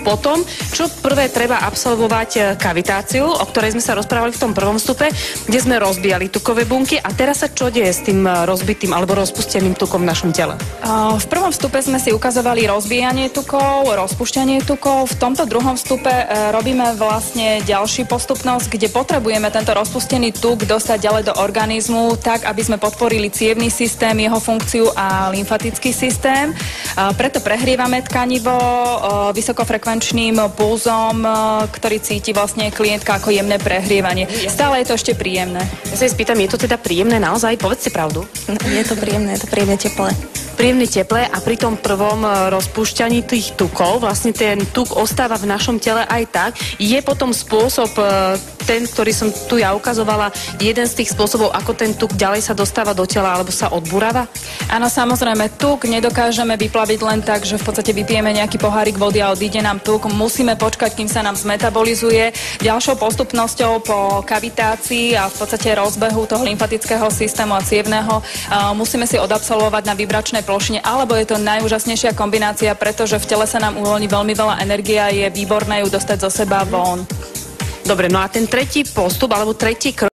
potom, čo prvé treba absolvovať kavitáciu, o ktorej sme sa rozprávali v tom prvom vstupe, kde sme rozbíjali tukové bunky. A teraz sa čo deje s tým rozbitým alebo rozpusteným tukom v našom tele? V prvom vstupe sme si ukazovali rozbíjanie tukov, rozpúšťanie tukov. V tomto druhom vstupe robíme vlastne ďalší postupnosť, kde potrebujeme tento rozpustený tuk dostať ďalej do organizmu, tak aby sme podporili cievny systém, jeho funkciu a lymfatický systém. Preto prehrievame tkanivo vysokofrekvenčným pulzom, ktorý cíti vlastne klientka ako jemné prehrievanie. Stále je to ešte príjemné. Ja sa jej spýtam, je to teda príjemné naozaj? Povedzte pravdu. Je to príjemné teplé. Príjemne teplé a pri tom prvom rozpúšťaní tých tukov, vlastne ten tuk ostáva v našom tele aj tak. Je potom spôsob, ten, ktorý som tu ja ukazovala, jeden z tých spôsobov, ako ten tuk ďalej sa dostáva do tela alebo sa odburáva? Áno, samozrejme, tuk nedokážeme vyplaviť len tak, že v podstate vypijeme nejaký pohárik vody a odíde nám tuk. Musíme počkať, kým sa nám zmetabolizuje. Ďalšou postupnosťou po kavitácii a v podstate rozbehu toho lymfatického systému a cievneho musíme si odabsolvovať na vibračnej plošine, alebo je to najúžasnejšia kombinácia, pretože v tele sa nám uvoľní veľmi veľa energie a je výborné ju dostať zo seba von. Dobre, no a ten tretí postup, alebo tretí krok